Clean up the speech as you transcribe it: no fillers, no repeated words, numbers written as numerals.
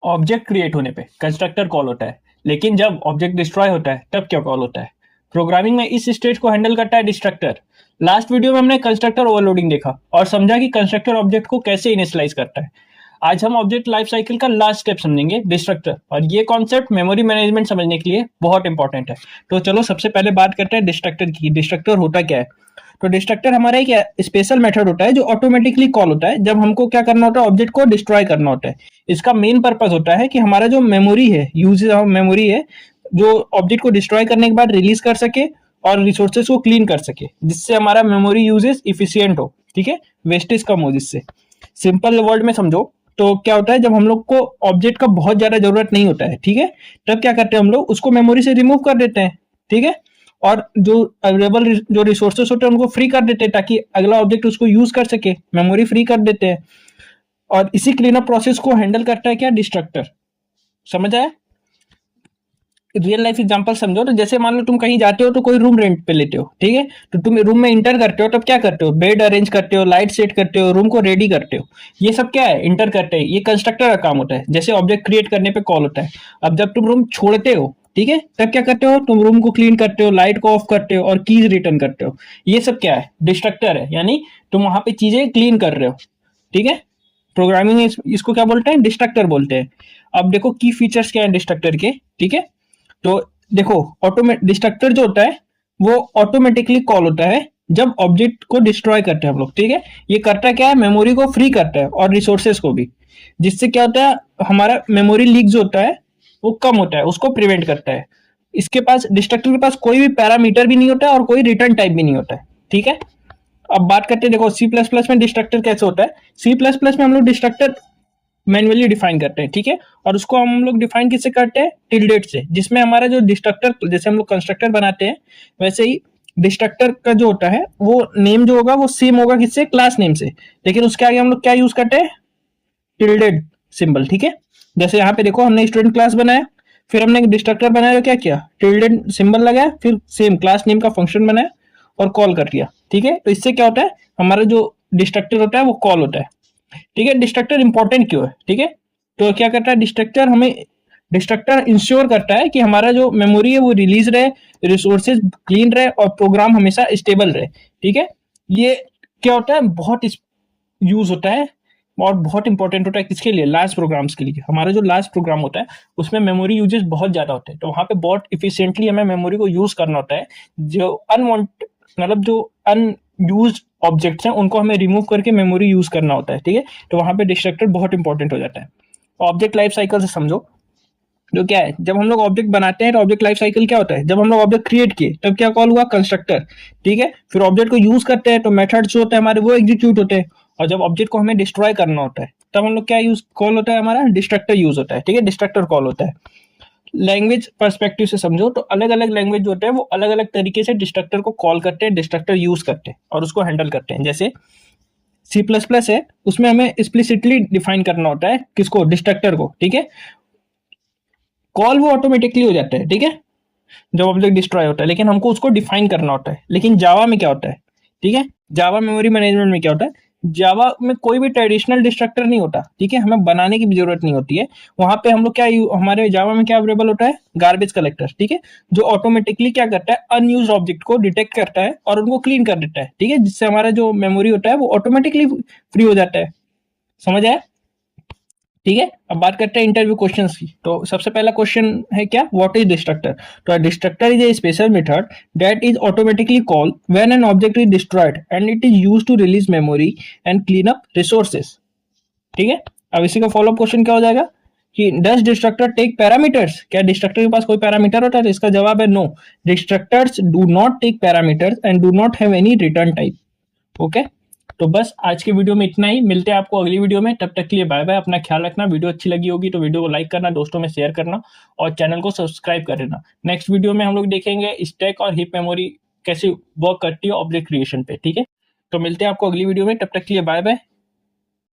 Object create होने पे constructor call होता है, लेकिन जब ऑब्जेक्ट डिस्ट्रॉय होता है तब क्या कॉल होता है? प्रोग्रामिंग में इस स्टेज को हैंडल करता है डिस्ट्रक्टर। लास्ट वीडियो में हमने कंस्ट्रक्टर ओवरलोडिंग देखा और समझा कि कंस्ट्रक्टर ऑब्जेक्ट को कैसे इनिशियलाइज करता है। आज हम ऑब्जेक्ट लाइफ साइकिल का लास्ट स्टेप समझेंगे, डिस्ट्रक्टर, और ये कॉन्सेप्ट मेमोरी मैनेजमेंट समझने के लिए बहुत इंपॉर्टेंट है। तो चलो सबसे पहले बात करते हैं डिस्ट्रक्टर की। डिस्ट्रक्टर होता क्या है? तो डिस्ट्रक्टर हमारा एक स्पेशल मेथड होता है जो ऑटोमेटिकली कॉल होता है जब हमको क्या करना होता है, ऑब्जेक्ट को डिस्ट्रॉय करना होता है। इसका मेन पर्पस होता है कि हमारा जो मेमोरी है, यूजेज ऑफ मेमोरी है, जो ऑब्जेक्ट को डिस्ट्रॉय करने के बाद रिलीज कर सके और रिसोर्सेज को क्लीन कर सके, जिससे हमारा मेमोरी यूजेज इफिशियंट हो। ठीक है, वेस्टेज कम हो जिससे। सिंपल वर्ड में समझो तो क्या होता है, जब हम लोग को ऑब्जेक्ट का बहुत ज्यादा जरूरत नहीं होता है, ठीक है, तब क्या करते हैं हम लोग उसको मेमोरी से रिमूव कर देते हैं। ठीक है, और जो अवेलेबल जो रिसोर्सेस होते हैं उनको फ्री कर देते हैं ताकि अगला ऑब्जेक्ट उसको यूज कर सके, मेमोरी फ्री कर देते हैं। और इसी क्लीन अप प्रोसेस को हैंडल करता है क्या, डिस्ट्रक्टर। समझ आया? रियल लाइफ एग्जांपल समझो तो जैसे मान लो तुम कहीं जाते हो तो कोई रूम रेंट पे लेते हो, ठीक है, तो तुम रूम में इंटर करते हो तब क्या करते हो, बेड अरेंज करते हो, लाइट सेट करते हो, रूम को रेडी करते हो। ये सब क्या है, इंटर करते हैं। ये कंस्ट्रक्टर का काम होता है, जैसे ऑब्जेक्ट क्रिएट करने पे कॉल होता है। अब जब तुम रूम छोड़ते हो, ठीक है, तब क्या करते हो, तुम रूम को क्लीन करते हो, लाइट को ऑफ करते हो और कीज रिटर्न करते हो। ये सब क्या है, डिस्ट्रक्टर है, यानी तुम वहां पे चीजें क्लीन कर रहे हो। ठीक है, प्रोग्रामिंग में इसको क्या बोलते हैं, डिस्ट्रक्टर बोलते हैं। अब देखो की फीचर्स क्या है डिस्ट्रक्टर के। ठीक है, तो देखो ऑटोमेट डिस्ट्रक्टर जो होता है वो ऑटोमेटिकली कॉल होता है जब ऑब्जेक्ट को डिस्ट्रॉय करते हैं हम लोग। ठीक है, ये करता क्या है, मेमोरी को फ्री करता है और रिसोर्सेज को भी, जिससे क्या होता है, हमारा मेमोरी लीक जो होता है वो कम होता है, उसको प्रिवेंट करता है। इसके पास, डिस्ट्रक्टर के पास कोई भी पैरामीटर भी नहीं होता है और कोई रिटर्न टाइप भी नहीं होता है। ठीक है, अब बात करते हैं, देखो सी प्लस प्लस में डिस्ट्रक्टर कैसे होता है। सी प्लस प्लस में हम लोग डिस्ट्रक्टर मैन्युअली डिफाइन करते हैं। ठीक है, और उसको हम लोग डिफाइन किससे करते हैं, टिल्डेट से, जिसमें हमारा जो डिस्ट्रक्टर, जैसे हम लोग कंस्ट्रक्टर बनाते हैं वैसे ही डिस्ट्रक्टर का जो होता है वो नेम जो होगा वो सेम होगा किससे, क्लास नेम से, लेकिन उसके आगे हम लोग क्या यूज करते हैं, टिल्डेड सिंबल। ठीक है, जैसे यहाँ पे देखो हमने स्टूडेंट क्लास बनाया, फिर हमने एक डिस्ट्रक्टर बनाया, तो क्या किया, टिल्डेड सिंबल लगाया, फिर सेम क्लास नेम का फंक्शन बनाया और कॉल कर दिया। ठीक है, तो इससे क्या होता है, हमारा जो डिस्ट्रक्टर होता है वो कॉल होता है। ठीक है, डिस्ट्रक्टर इंपॉर्टेंट क्यों है, ठीक है, तो क्या करता है डिस्ट्रक्टर, हमें डिस्ट्रक्टर इंश्योर करता है कि हमारा जो मेमोरी है वो रिलीज रहे, रिसोर्सेज क्लीन रहे और प्रोग्राम हमेशा स्टेबल रहे। ठीक है, ये क्या होता है, बहुत यूज होता है और बहुत इंपॉर्टेंट होता है किसके लिए, लार्ज प्रोग्राम्स के लिए। हमारा जो लार्ज प्रोग्राम होता है उसमें मेमोरी यूजेस बहुत ज्यादा होते हैं, तो वहां पे बहुत इफिशियंटली हमें मेमोरी को यूज करना होता है। जो अनवांटेड, मतलब जो अनयूज ऑब्जेक्ट्स हैं उनको हमें रिमूव करके मेमोरी यूज करना होता है। ठीक है, तो वहां पे डिस्ट्रक्टर बहुत इंपॉर्टेंट हो जाता है। ऑब्जेक्ट लाइफ साइकिल से समझो, जो क्या है, जब हम लोग ऑब्जेक्ट बनाते हैं तो ऑब्जेक्ट लाइफ साइकिल क्या होता है, जब हम लोग ऑब्जेक्ट क्रिएट किए तब क्या कॉल हुआ, कंस्ट्रक्टर। ठीक है, फिर ऑब्जेक्ट को यूज करते हैं तो मेथड्स जो होते हैं हमारे वो एग्जीक्यूट होते हैं, और जब ऑब्जेक्ट को हमें डिस्ट्रॉय करना होता है तब हम लोग क्या यूज कॉल होता है, हमारा डिस्ट्रक्टर यूज होता है। ठीक है, डिस्ट्रक्टर कॉल होता है। लैंग्वेज पर्सपेक्टिव से समझो तो अलग अलग लैंग्वेज जो होते हैं वो अलग अलग तरीके से डिस्ट्रक्टर को कॉल करते हैं, डिस्ट्रक्टर यूज करते हैं और उसको हैंडल करते हैं। जैसे सी प्लस प्लस है, उसमें हमें एक्सप्लिसिटली डिफाइन करना होता है किसको, डिस्ट्रक्टर को। ठीक है, कॉल वो ऑटोमेटिकली हो जाता है, ठीक है, जब ऑब्जेक्ट डिस्ट्रॉय होता है, लेकिन हमको उसको डिफाइन करना होता है। लेकिन जावा में क्या होता है, ठीक है, जावा मेमोरी मैनेजमेंट में क्या होता है, जावा में कोई भी ट्रेडिशनल डिस्ट्रक्टर नहीं होता। ठीक है, हमें बनाने की भी जरूरत नहीं होती है। वहां पे हम लोग क्या, हमारे जावा में क्या अवेलेबल होता है, गार्बेज कलेक्टर। ठीक है, जो ऑटोमेटिकली क्या करता है, अनयूज ऑब्जेक्ट को डिटेक्ट करता है और उनको क्लीन कर देता है। ठीक है, जिससे हमारा जो मेमोरी होता है वो ऑटोमेटिकली फ्री हो जाता है। समझ आया? ठीक है, अब बात करते हैं इंटरव्यू क्वेश्चंस की। तो सबसे पहला क्वेश्चन है क्या, व्हाट इज डिस्ट्रक्टर। तो destructor is a special method that is automatically called when an object is destroyed and it is used to release memory and clean up resources. ठीक है, अब इसी का फॉलोअप क्वेश्चन क्या हो जाएगा कि डज डिस्ट्रक्टर टेक पैरामीटर्स, क्या डिस्ट्रक्टर के पास कोई पैरामीटर होता है, तो इसका जवाब है no, destructors do not take parameters and do not have any return type. Okay, तो बस आज के वीडियो में इतना ही, मिलते हैं आपको अगली वीडियो में, तब तक के लिए बाय बाय, अपना ख्याल रखना। वीडियो अच्छी लगी होगी तो वीडियो को लाइक करना, दोस्तों में शेयर करना और चैनल को सब्सक्राइब कर लेना। नेक्स्ट वीडियो में हम लोग देखेंगे स्टैक और हीप मेमोरी कैसे वर्क करती है ऑब्जेक्ट क्रिएशन पे। ठीक है, तो मिलते हैं आपको अगली वीडियो में, तब तक के लिए बाय बाय।